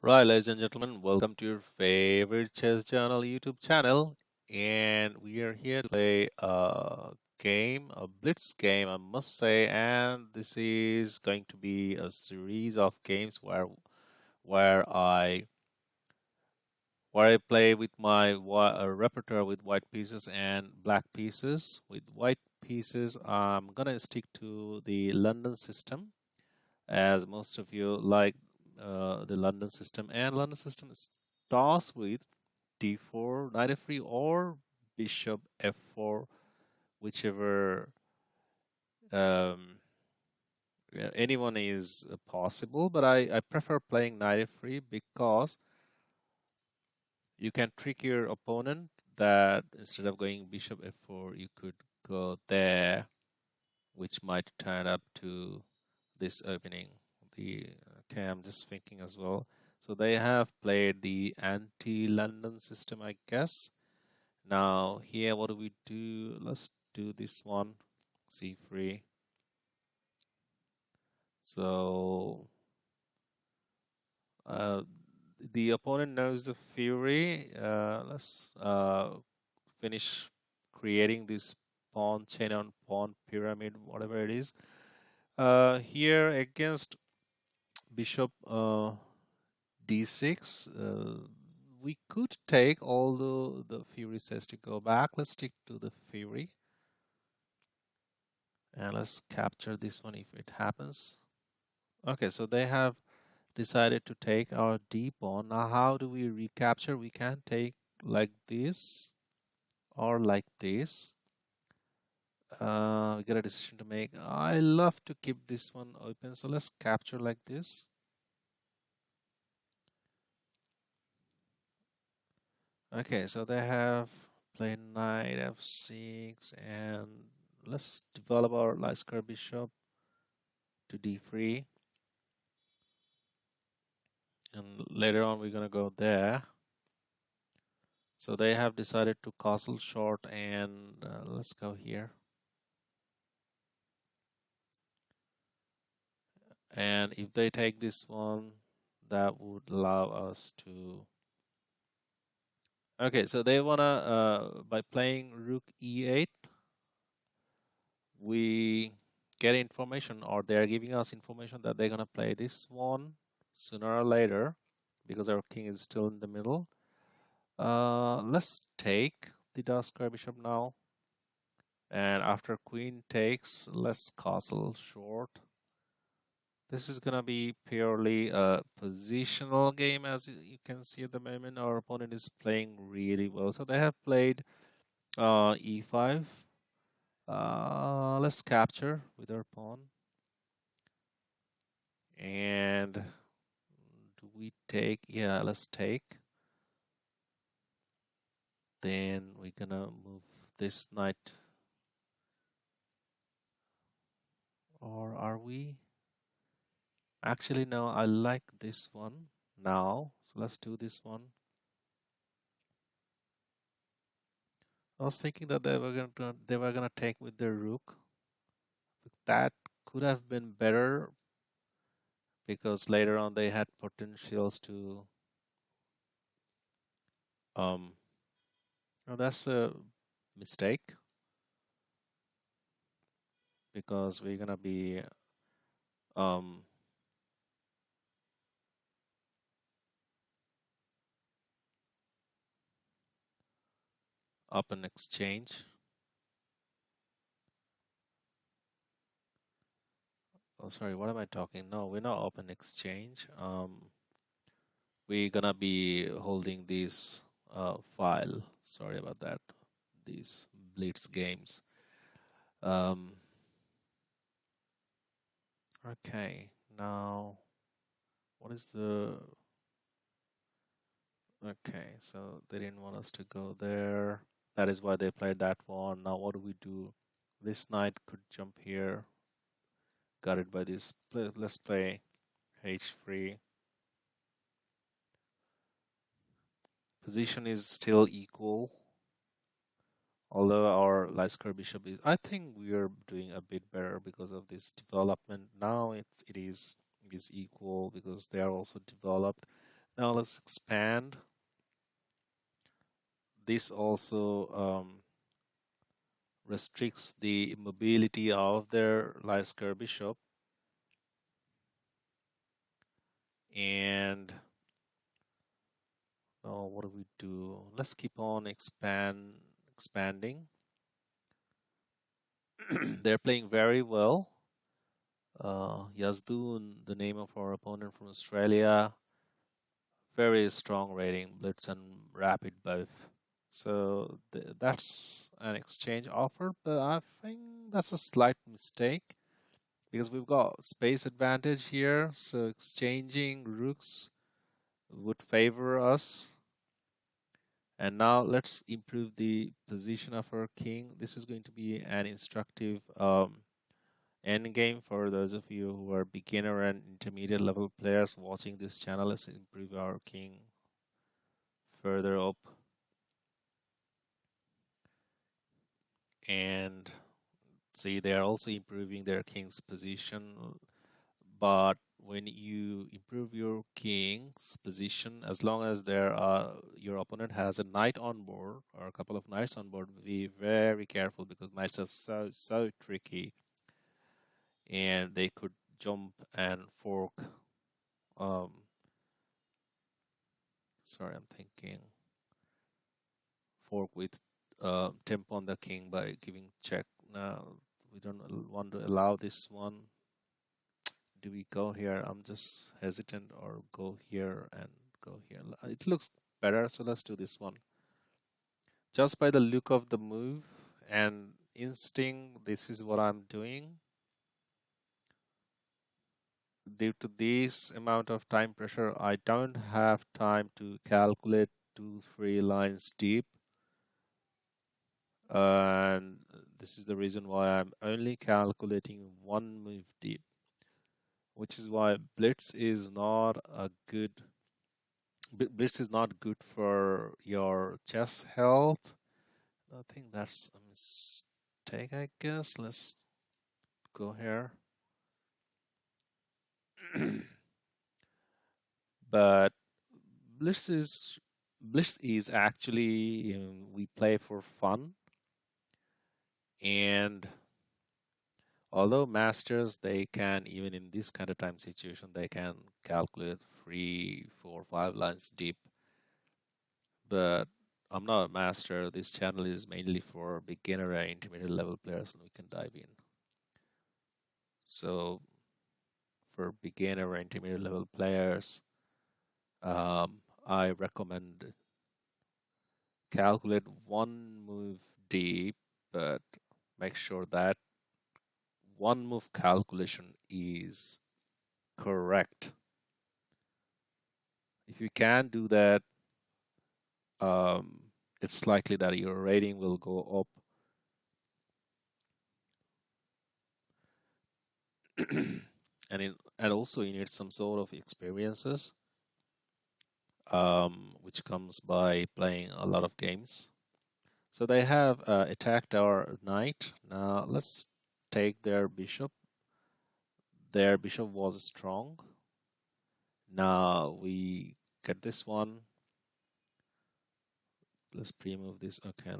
Right, ladies and gentlemen, welcome to your favorite chess journal YouTube channel. And we are here to play a game, a blitz game, I must say. And this is going to be a series of games where I where I play with my repertoire with white pieces and black pieces. With white pieces, I'm gonna stick to the London system, as most of you like the London system. And London system starts with d4, knight f3, or bishop f4, whichever um, yeah, anyone is possible. But I prefer playing knight f3 because you can trick your opponent that instead of going bishop f4, you could go there, which might turn up to this opening. The Okay, I'm just thinking as well. So they have played the anti-London system, I guess. Now here, what do we do? Let's do this one, c3. So uh, the opponent knows the fury. Let's finish creating this pawn chain on pawn pyramid, whatever it is. Here against bishop d6, we could take, although the fury says to go back. Let's stick to the fury and let's capture this one if it happens. Okay, so they have decided to take our d pawn. Now how do we recapture? We can take like this or like this. We got a decision to make. I love to keep this one open, so let's capture like this. Okay, so they have played knight f6, and let's develop our light square bishop to d3, and later on we're gonna go there. So they have decided to castle short, and let's go here. And if they take this one, that would allow us to. Okay, so they wanna by playing rook e8, we get information, or they're giving us information that they're gonna play this one sooner or later because our king is still in the middle. Let's take the dark square bishop now, and after queen takes, let's castle short. This is gonna be purely a positional game, as you can see at the moment. Our opponent is playing really well, so they have played e5. Let's capture with our pawn. And do we take? Yeah, let's take. Then we're gonna move this knight. Or are we? Actually, no, I like this one now. So let's do this one. I was thinking that they were gonna take with their rook. That could have been better because later on they had potentials to no, that's a mistake because we're gonna be um up in exchange. Oh, sorry, what am I talking? No, we're not open exchange. We're gonna be holding this file. Sorry about that. These blitz games. Um, okay, now what is the? Okay, so they didn't want us to go there. That is why they played that one. Now what do we do? This knight could jump here. Got it by this. Let's play h3. Position is still equal. Although our light square bishop is, I think we are doing a bit better because of this development. Now it is equal because they are also developed. Now let's expand. This also restricts the mobility of their light square bishop. And now what do we do? Let's keep on expanding. They're playing very well. Yazdoon, the name of our opponent from Australia, very strong rating, blitz and rapid both. So that's an exchange offer, but I think that's a slight mistake because we've got space advantage here. So exchanging rooks would favor us. And now let's improve the position of our king. This is going to be an instructive end game for those of you who are beginner and intermediate level players watching this channel. Let's improve our king further up. And see, they are also improving their king's position. But when you improve your king's position, as long as your opponent has a knight on board or a couple of knights on board, be very careful because knights are so tricky, and they could jump and fork. Um, sorry, I'm thinking fork with temp on the king by giving check. Now we don't want to allow this one. Do we go here? I'm just hesitant, or go here and go here. It looks better, so let's do this one. Just by the look of the move and instinct, this is what I'm doing. Due to this amount of time pressure, I don't have time to calculate 2-3 lines deep. And this is the reason why I'm only calculating one move deep, which is why blitz is not good for your chess health. I think that's a mistake, I guess. Let's go here. But blitz is actually, we play for fun. And although masters, they can, even in this kind of time situation, they can calculate 3, 4, 5 lines deep. But I'm not a master. This channel is mainly for beginner and intermediate level players, and we can dive in. So for beginner and intermediate level players, I recommend calculate one move deep, but make sure that one move calculation is correct. If you can do that, it's likely that your rating will go up. And also you need some sort of experiences, which comes by playing a lot of games. So they have attacked our knight. Now let's take their bishop. Their bishop was strong. Now we get this one. Let's pre-move this. Okay,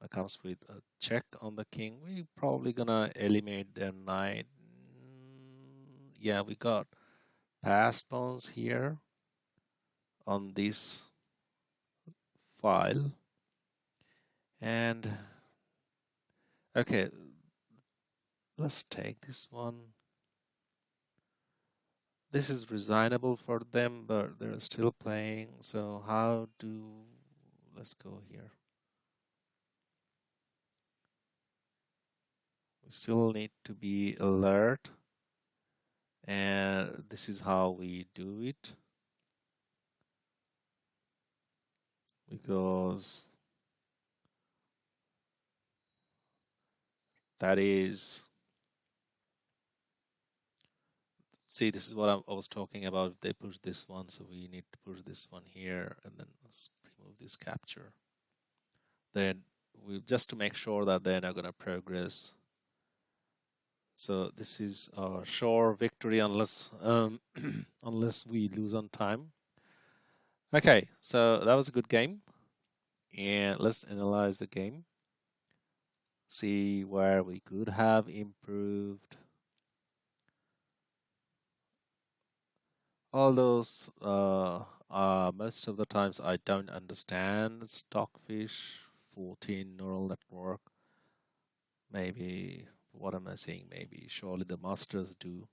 that comes with a check on the king. We probably gonna eliminate their knight. Yeah, we got passed pawns here on this file. And okay, let's take this one. This is resignable for them, but they're still playing. So let's go here. We still need to be alert. And this is how we do it. Because that is, see, this is what I was talking about. If they push this one, so we need to push this one here, and then let's remove this capture. Then just to make sure that they're not going to progress. So this is a sure victory unless unless we lose on time. Okay, so that was a good game, and let's analyze the game. See where we could have improved. All those most of the times I don't understand Stockfish 14 neural network. Maybe what am I saying? Maybe surely the masters do.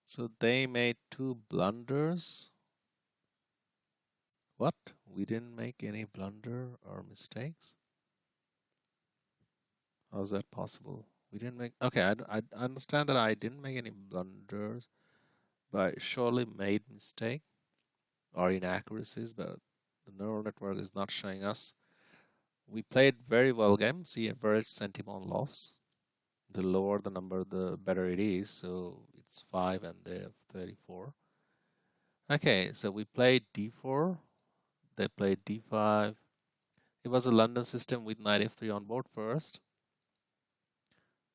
So they made two blunders. What? We didn't make any blunder or mistakes? How is that possible? We didn't make. Okay, I understand that I didn't make any blunders, but I surely made mistake or inaccuracies, but the neural network is not showing us. We played very well game. See average sentiment loss. The lower the number, the better it is. So it's 5 and they have 34. Okay, so we played d4. They played d5. It was a London system with knight f3 on board first.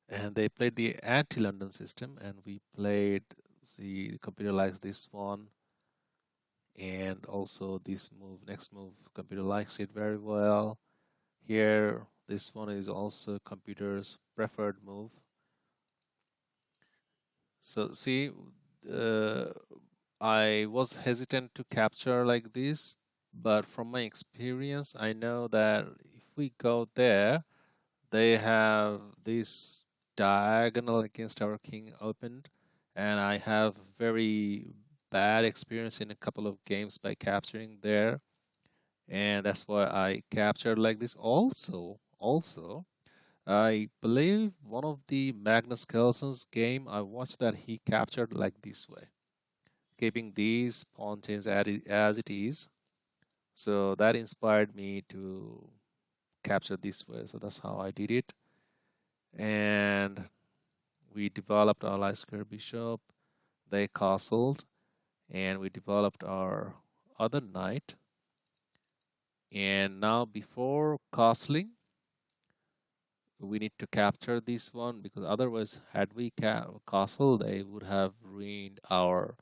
And they played the anti-London system, and we played, see, the computer likes this one, and also this move, next move, computer likes it very well. Here, this one is also computer's preferred move. So see, uh, I was hesitant to capture like this, but from my experience, I know that if we go there, they have this diagonal against our king opened, and I have very bad experience in a couple of games by capturing there, and that's why I captured like this. Also, I believe one of the Magnus Carlsen's game I watched that he captured like this way, keeping these pawn chains as it is. So that inspired me to capture this way. So that's how I did it. And we developed our Leicester bishop, they castled, and we developed our other knight. And now before castling, we need to capture this one because otherwise, had we castled, they would have ruined our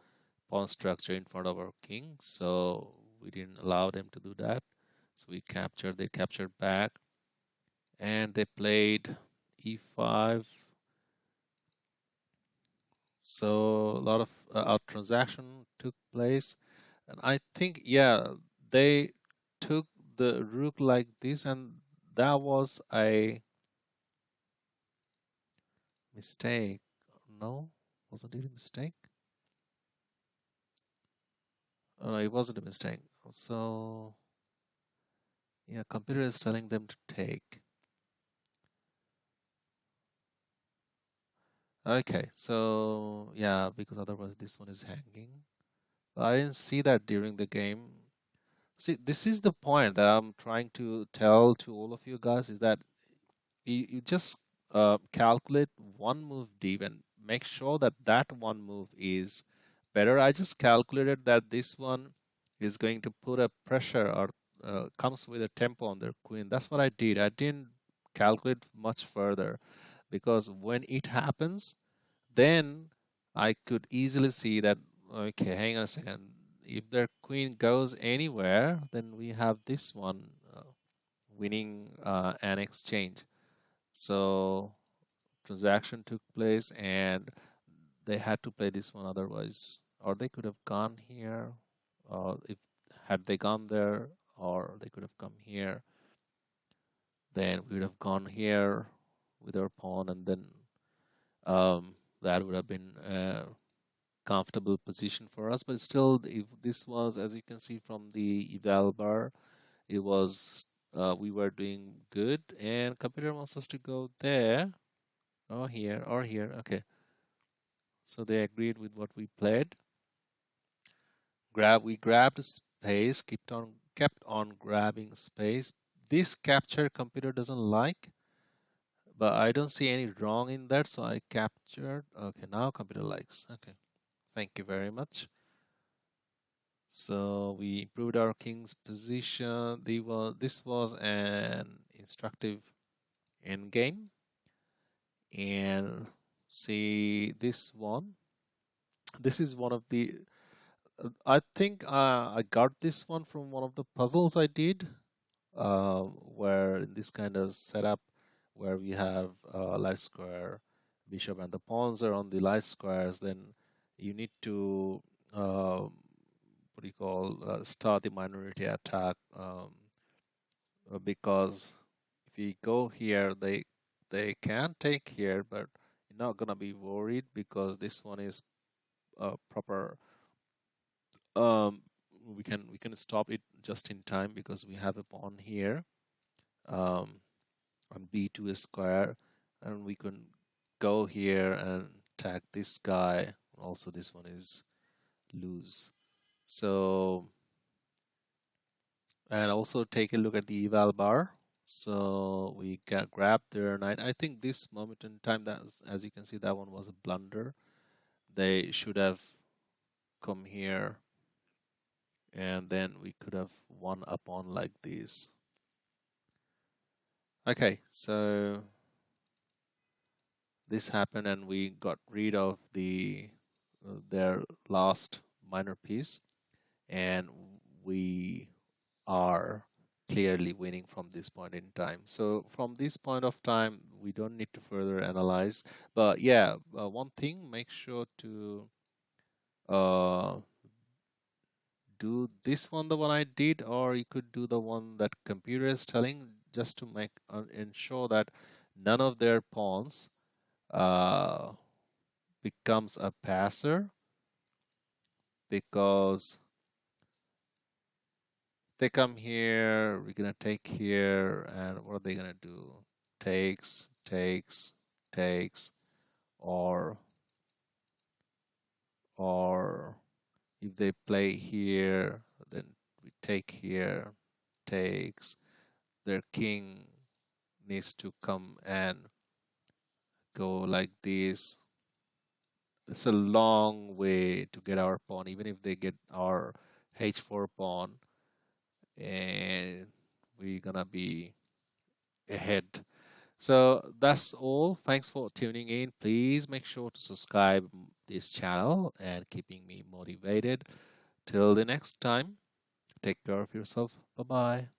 pawn structure in front of our king. So we didn't allow them to do that. So they captured back, and they played e5. So a lot of our transaction took place, and I think, yeah, they took the rook like this, and that was a mistake. No, wasn't it a mistake? Oh, no, it wasn't a mistake. So yeah, computer is telling them to take. Okay, so yeah, because otherwise this one is hanging. But I didn't see that during the game. See, this is the point that I'm trying to tell to all of you guys is that you just calculate one move deep and make sure that that one move is better. I just calculated that this one is going to put a pressure or comes with a tempo on their queen. That's what I did. I didn't calculate much further because when it happens, then I could easily see that, okay, hang on a second. If their queen goes anywhere, then we have this one winning an exchange. So transaction took place and they had to play this one otherwise, or they could have gone here, or if had they gone there, or they could have come here, then we would have gone here with our pawn, and then that would have been a comfortable position for us. But still, if this was, as you can see from the eval bar, it was we were doing good, and computer wants us to go there, or here, or here. Okay, so they agreed with what we played. We grabbed space, kept on grabbing space. This capture computer doesn't like, but I don't see any wrong in that, so I captured. Okay, now computer likes. Okay, thank you very much. So we improved our king's position. This was an instructive endgame. And see this one. This is one of the I think I got this one from one of the puzzles I did, where in this kind of setup where we have light square bishop and the pawns are on the light squares, then you need to what do you call start the minority attack, because if we go here, they can take here, but you're not gonna be worried because this one is proper. Um, we can stop it just in time because we have a pawn here, um, on b2 square, and we can go here and attack this guy. Also, this one is loose. So, and also take a look at the eval bar. So we can grab their knight. I think this moment in time, that as you can see, that one was a blunder. They should have come here, and then we could have won a pawn like this. Okay, so this happened, and we got rid of their last minor piece, and we are clearly winning from this point in time. So from this point of time, we don't need to further analyze. But yeah, one thing, make sure to uh, do this one, the one I did, or you could do the one that computer is telling, just to make ensure that none of their pawns uh, becomes a passer, because they come here, we're gonna take here, and what are they gonna do? Takes, takes, takes, or or if they play here, then we take here, takes. Their king needs to come and go like this. It's a long way to get our pawn, even if they get our h4 pawn, and we're gonna be ahead. So that's all. Thanks for tuning in. Please make sure to subscribe this channel and keeping me motivated. Till the next time, take care of yourself. Bye bye.